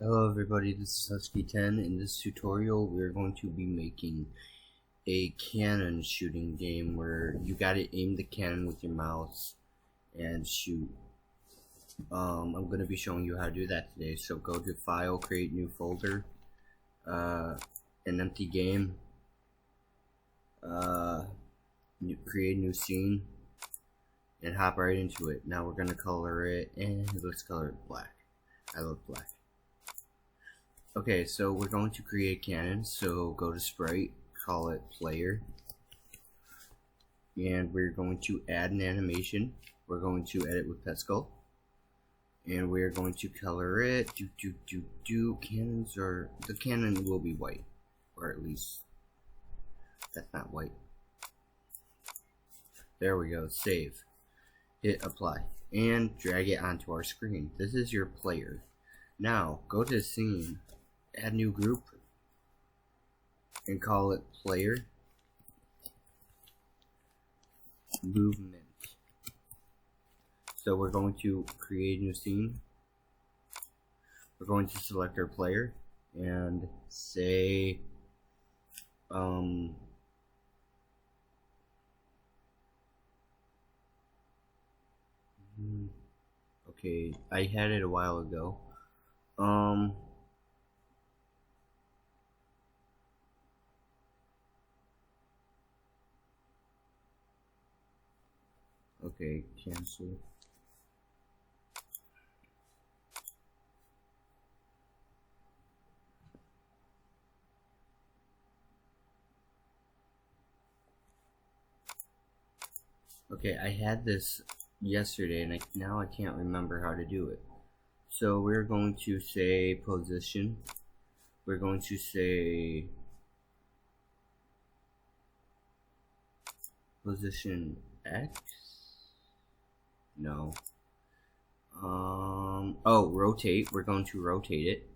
Hello everybody, this is Husky10. In this tutorial we're going to be making a cannon shooting game where you gotta aim the cannon with your mouse and shoot. I'm going to be showing you how to do that today, so go to File, Create New Folder, an empty game, create new scene, and hop right into it. Now we're going to color it, and let's color it black. I love black. Okay, so we're going to create cannon, so go to sprite, call it player, and we're going to add an animation. We're going to edit with Pesco, and we're going to color it. Cannons are, the cannon will be white, or at least that's not white. There we go, save, hit apply, and drag it onto our screen. This is your player. Now go to scene, add new group, and call it player movement. So we're going to create a new scene. We're going to select our player and say okay, I had it a while ago. Okay, cancel. Okay, I had this yesterday and now I can't remember how to do it. So we're going to say position. We're going to say position X. No. Oh, rotate. We're going to rotate it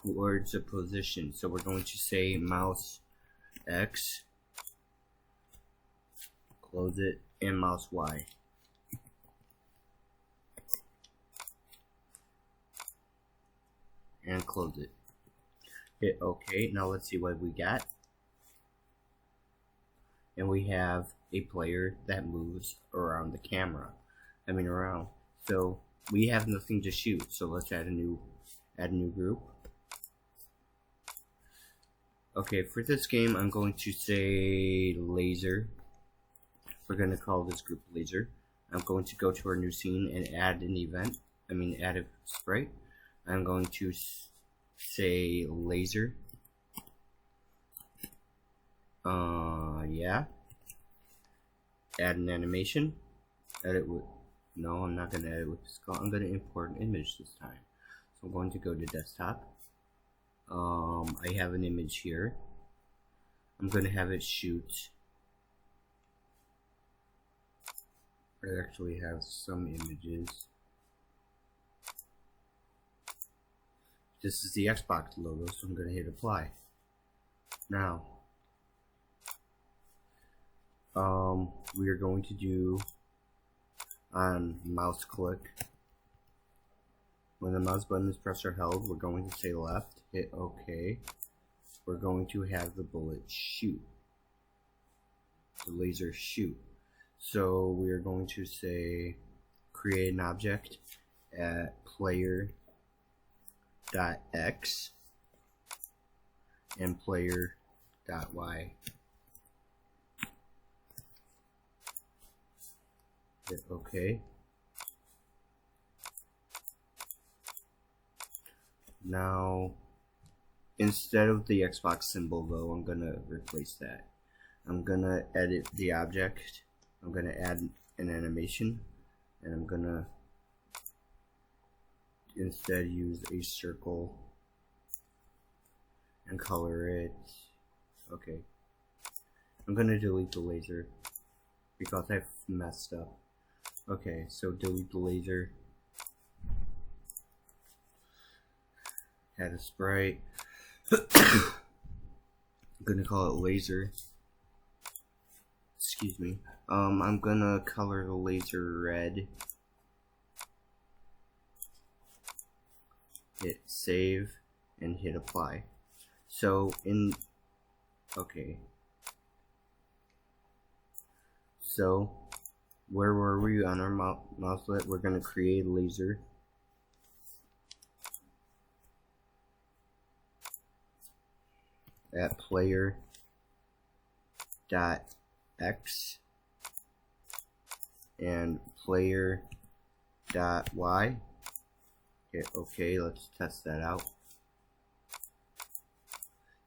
towards a position. So we're going to say mouse X, close it, and mouse Y. And close it. Hit OK. Now let's see what we got. And we have a player that moves around the camera. Around. So we have nothing to shoot. So let's add a new group. Okay, for this game I'm going to say laser. We're going to call this group laser. I'm going to go to our new scene and add an event. Add a sprite. I'm going to say laser. Yeah. Add an animation. Edit with, no, I'm not going to edit with Pascal. I'm going to import an image this time. So I'm going to go to desktop. I have an image here. I'm going to have it shoot. I actually have some images. This is the Xbox logo, so I'm going to hit apply. Now, we are going to do on mouse click. When the mouse button is pressed or held, we're going to say left, hit OK. We're going to have the bullet shoot, the laser shoot. So we are going to say create an object at player.x and player.y. Hit OK. Now, instead of the Xbox symbol though, I'm gonna replace that. I'm gonna edit the object. I'm gonna add an animation, and I'm gonna instead use a circle and color it. Okay. I'm gonna delete the laser because I've messed up. Okay, so delete the laser. Add a sprite. I'm gonna call it laser. Excuse me. I'm gonna color the laser red. hit save, and hit apply. So okay. So where were we on our mouselet? We're going to create a laser. At player dot x and player dot y. Okay, let's test that out.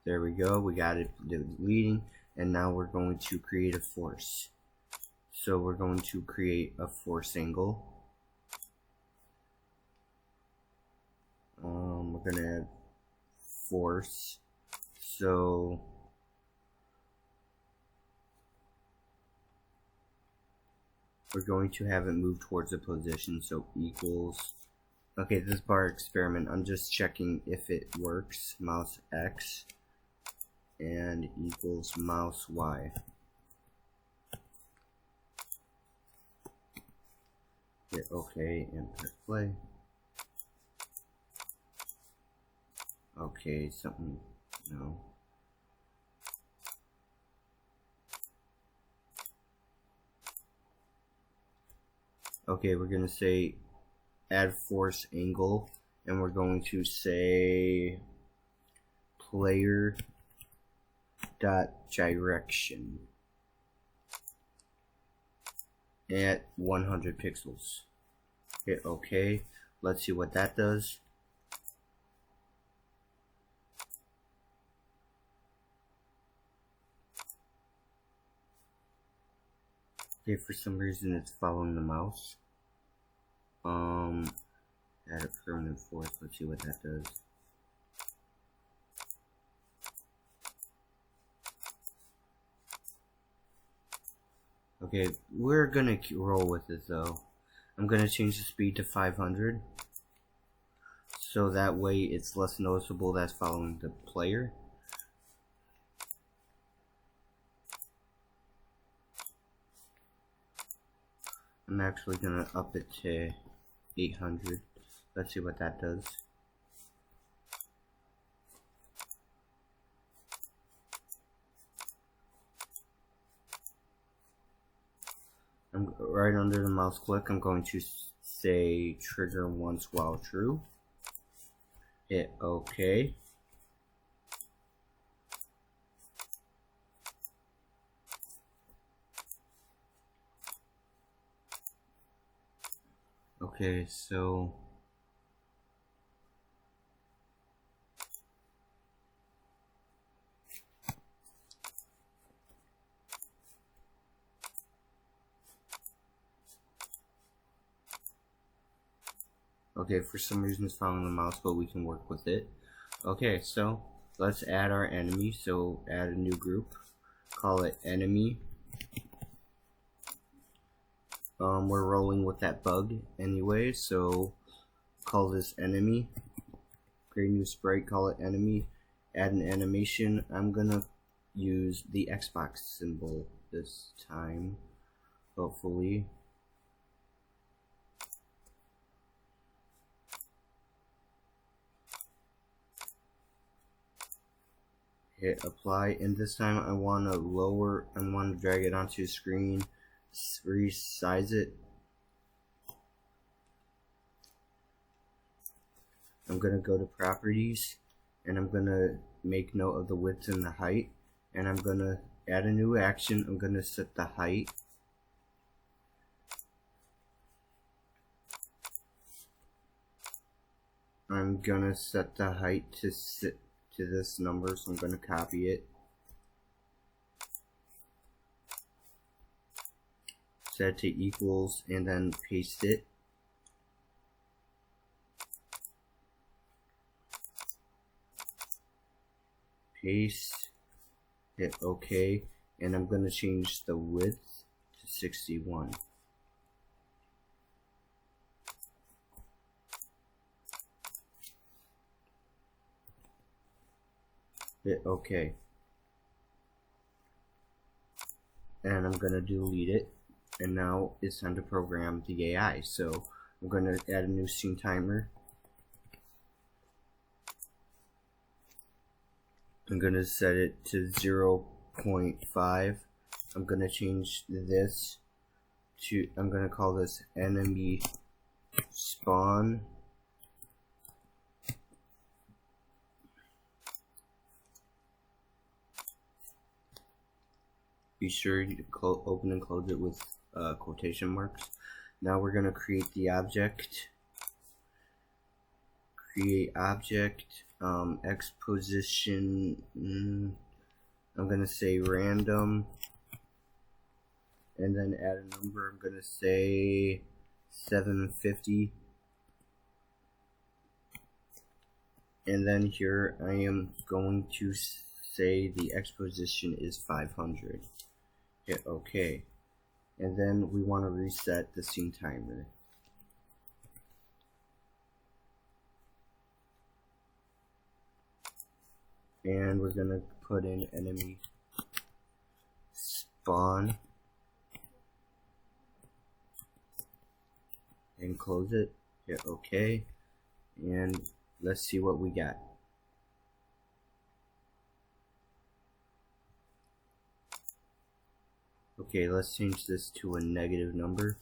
There we go, we got it deleting, and now we're going to create a force. So we're going to create a force angle. We're gonna add force. So we're going to have it move towards a position, so equals, okay, this bar experiment, I'm just checking if it works, mouse X and equals mouse Y. Hit OK and press play. Okay, something, no. Okay, we're gonna say add force angle, and we're going to say player dot direction at 100 pixels. Hit OK. Let's see what that does. Okay, for some reason it's following the mouse. Add a permanent force. Let's see what that does. Okay, we're gonna roll with it though. I'm gonna change the speed to 500, so that way it's less noticeable that's following the player. I'm actually gonna up it to 800. Let's see what that does. I'm right under the mouse click. I'm going to say trigger once while true. Hit OK. Okay, so okay, for some reason it's following the mouse, but we can work with it. Okay, so let's add our enemy. So add a new group, call it enemy. We're rolling with that bug anyway, so call this enemy. Create a new sprite, call it enemy. Add an animation. I'm gonna use the Xbox symbol this time, hopefully. Hit apply, and this time I want to drag it onto the screen, resize it. I'm gonna go to properties, and I'm gonna make note of the width and the height, and I'm gonna add a new action. I'm gonna set the height to sit to this number, so I'm gonna copy it, set it to equals, and then paste it. Paste, hit OK, and I'm going to change the width to 61. Hit OK. And I'm going to delete it, and now it's time to program the AI. So I'm going to add a new scene timer. I'm gonna set it to 0.5. I'm gonna change this to, I'm gonna call this enemy spawn. Be sure to open and close it with quotation marks. Now we're gonna create the object. Create object, X position, I'm gonna say random, and then add a number. I'm gonna say 750, and then here I am going to say the X position is 500. Hit OK, and then we want to reset the scene timer. And we're gonna put in enemy spawn and close it. Hit OK, and let's see what we got. Okay, let's change this to a negative number.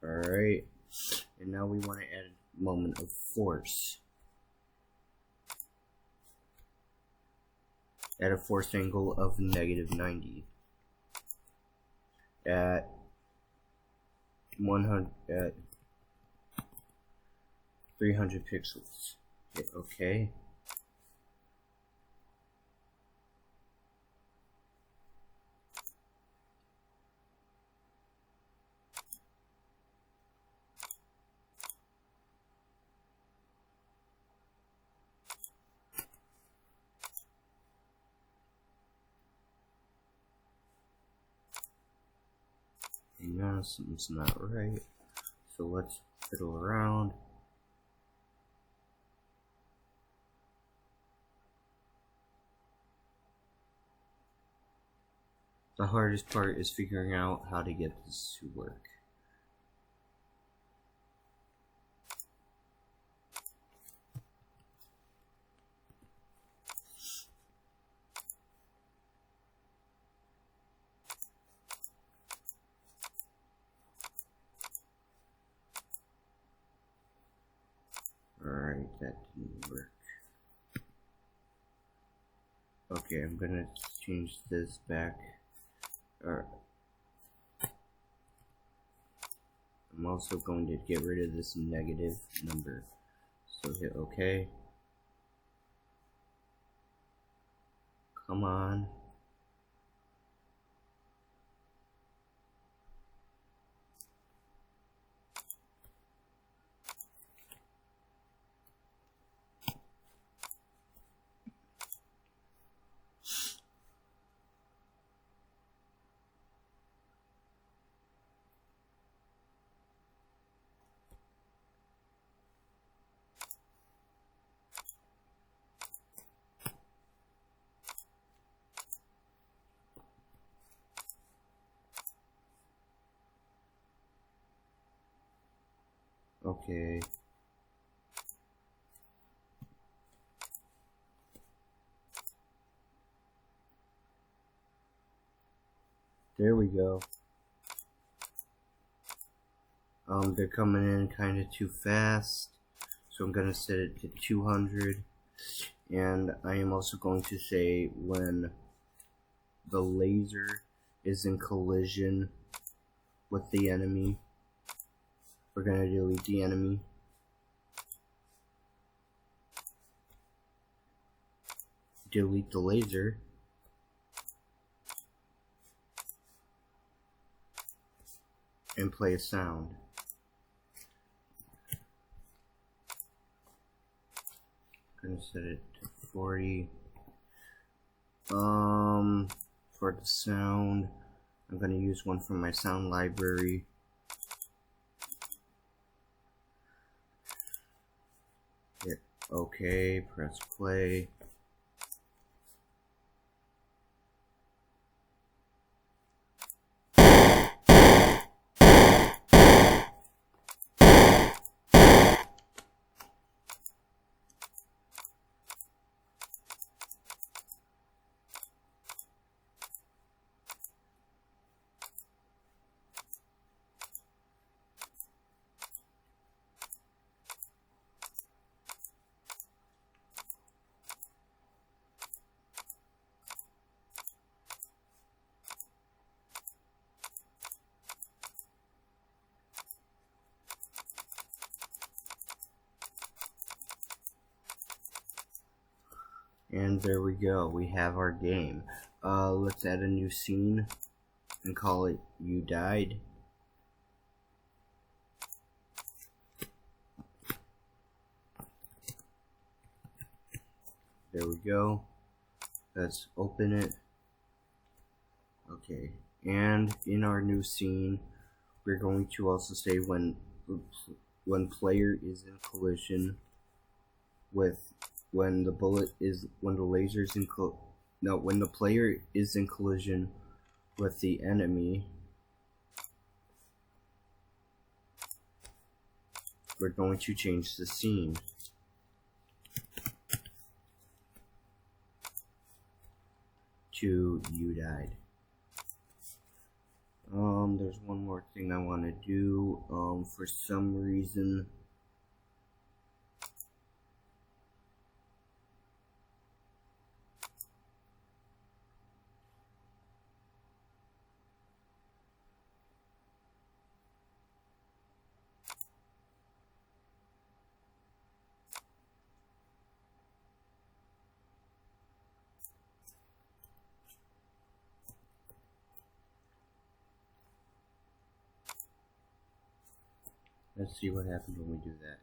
Alright, and now we want to add a moment of force. At a force angle of -90 at 300 pixels. Hit OK. Now something's not right, so let's fiddle around. The hardest part is figuring out how to get this to work. Alright, that didn't work. Okay, I'm gonna change this back. Alright. I'm also going to get rid of this negative number. So hit OK. Come on. Okay. There we go. They're coming in kind of too fast, so I'm gonna set it to 200, and I am also going to say when the laser is in collision with the enemy, we're gonna delete the enemy. Delete the laser. And play a sound. I'm gonna set it to 40. For the sound, I'm gonna use one from my sound library. Hit OK, press play. And there we go, we have our game. Let's add a new scene and call it You Died. There we go. Let's open it. Okay, and in our new scene, we're going to also say when player is in collision with when the laser is in when the player is in collision with the enemy, we're going to change the scene to You Died. There's one more thing I want to do. For some reason, let's see what happens when we do that.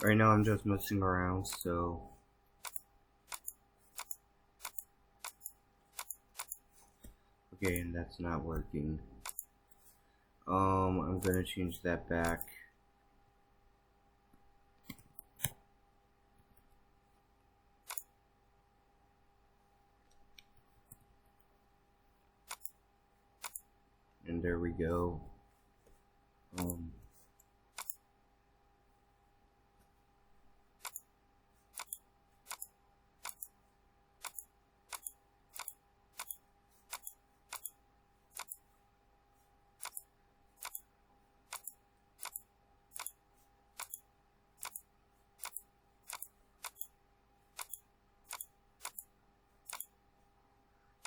Right now I'm just messing around, so okay, and that's not working. I'm gonna change that back. And there we go.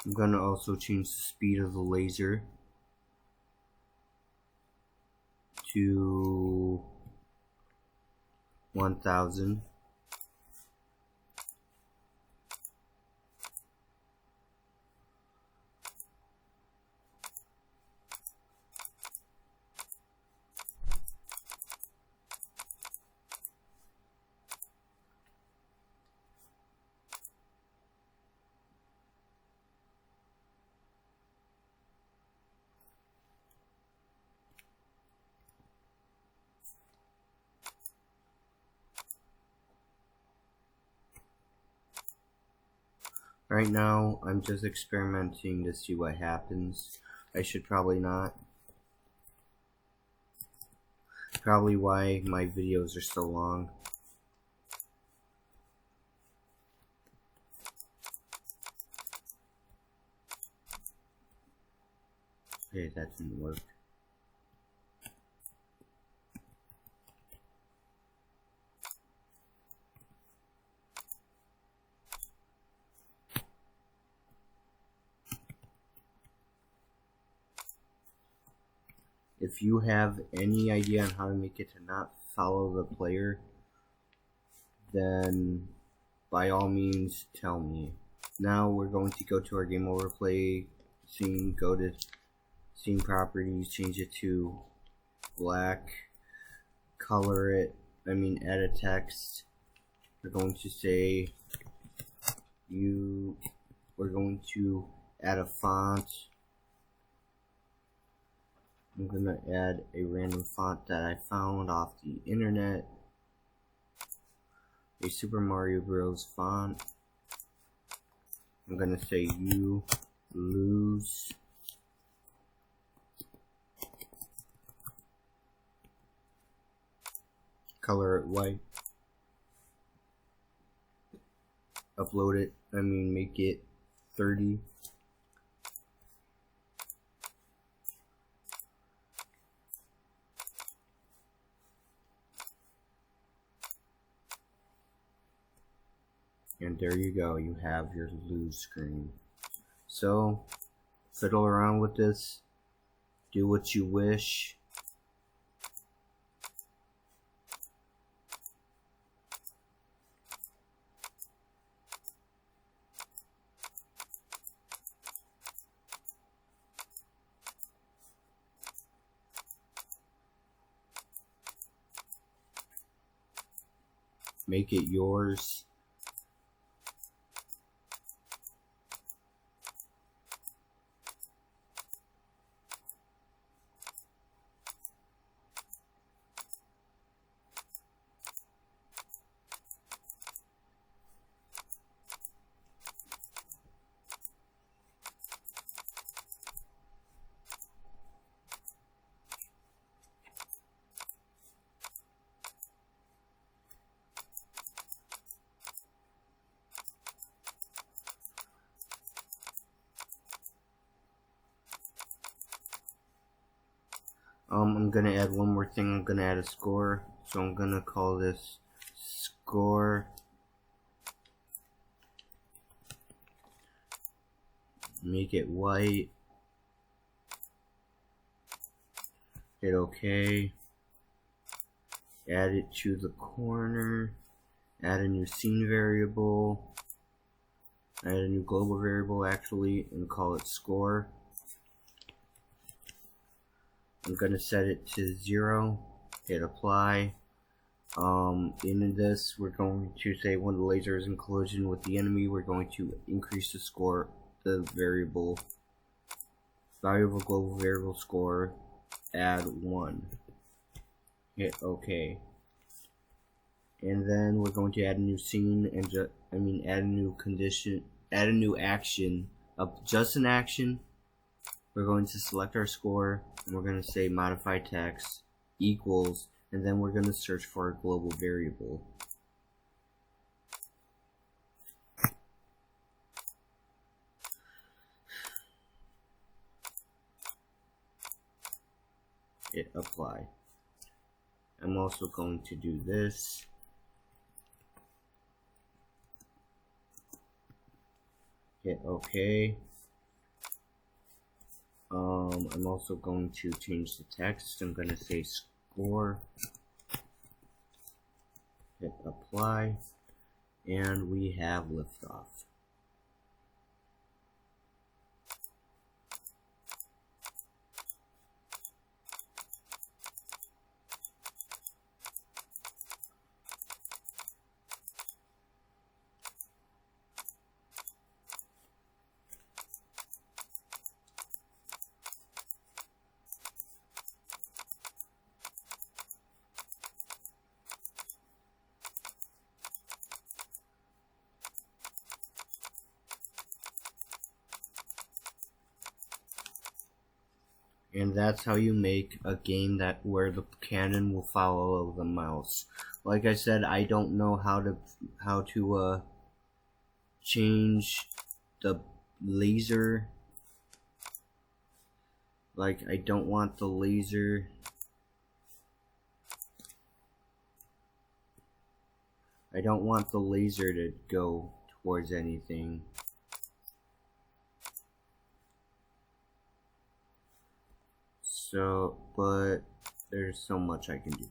I'm gonna also change the speed of the laser to 1000. Right now, I'm just experimenting to see what happens. I should probably not. Probably why my videos are so long. Okay, that didn't work. If you have any idea on how to make it to not follow the player, then by all means tell me. Now we're going to go to our game overplay scene, go to scene properties, change it to black, color it, add a text. We're going to say we're going to add a font. I'm going to add a random font that I found off the internet. A Super Mario Bros. Font. I'm going to say You Lose. Color it white. Upload it. Make it 30. And there you go, you have your lose screen. So, fiddle around with this, do what you wish. Make it yours. I'm gonna add one more thing. I'm gonna add a score. So I'm gonna call this score. Make it white. Hit OK. Add it to the corner. Add a new scene variable. Add a new global variable actually, and call it score. I'm gonna set it to 0. Hit apply. In this, we're going to say when the laser is in collision with the enemy, we're going to increase the score, the variable global variable score, add 1. Hit OK. And then we're going to add a new scene and add a new condition, add a new action, just an action. We're going to select our score and we're going to say modify text equals, and then we're going to search for a global variable. Hit apply. I'm also going to do this. Hit OK. I'm also going to change the text. I'm going to say score. Hit apply. And we have liftoff. And that's how you make a game where the cannon will follow the mouse. Like I said, I don't know how to change the laser. Like, I don't want the laser. I don't want the laser to go towards anything. So, but there's so much I can do.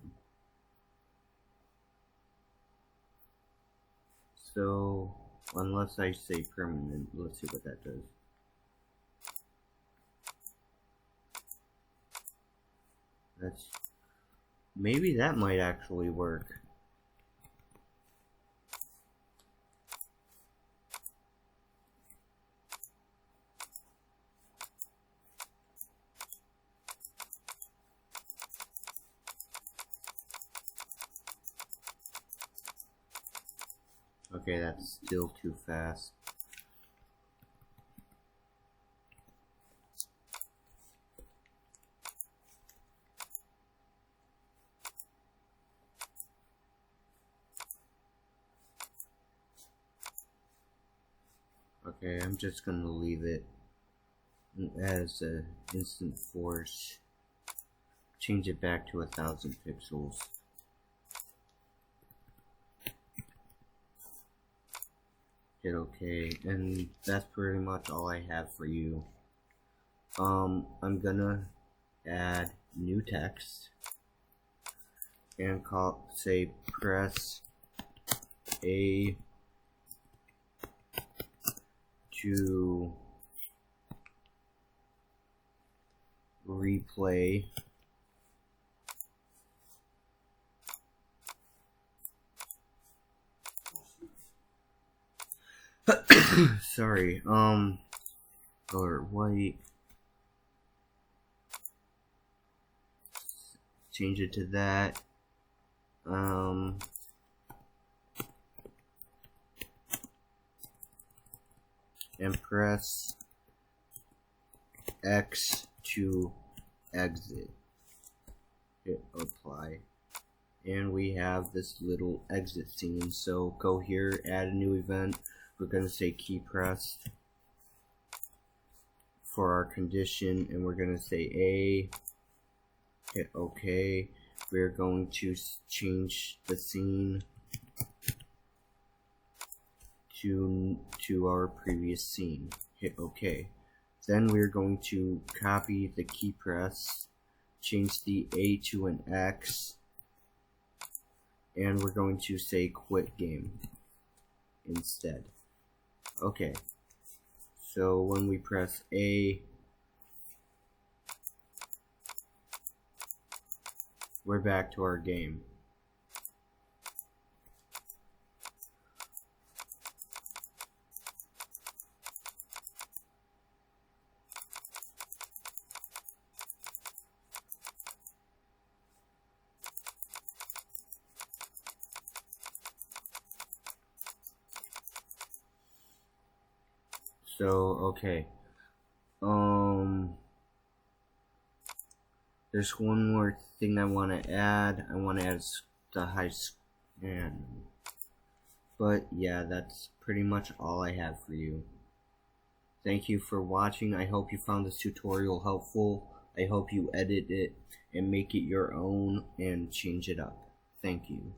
So, unless I say permanent, let's see what that does. Maybe that might actually work. Okay, that's still too fast. Okay, I'm just gonna leave it as a instant force. Change it back to 1000 pixels. hit OK, and that's pretty much all I have for you. I'm gonna add new text and say press A to replay sorry, color white, change it to that, and press X to exit, hit apply, and we have this little exit scene. So go here, add a new event. We're going to say key pressed for our condition, and we're going to say A, hit OK. We're going to change the scene to our previous scene, hit OK. Then we're going to copy the key press, change the A to an X, and we're going to say quit game instead. Okay, so when we press A, we're back to our game. So, okay. There's one more thing I want to add. I want to add the high scan. But yeah, that's pretty much all I have for you. Thank you for watching. I hope you found this tutorial helpful. I hope you edit it and make it your own and change it up. Thank you.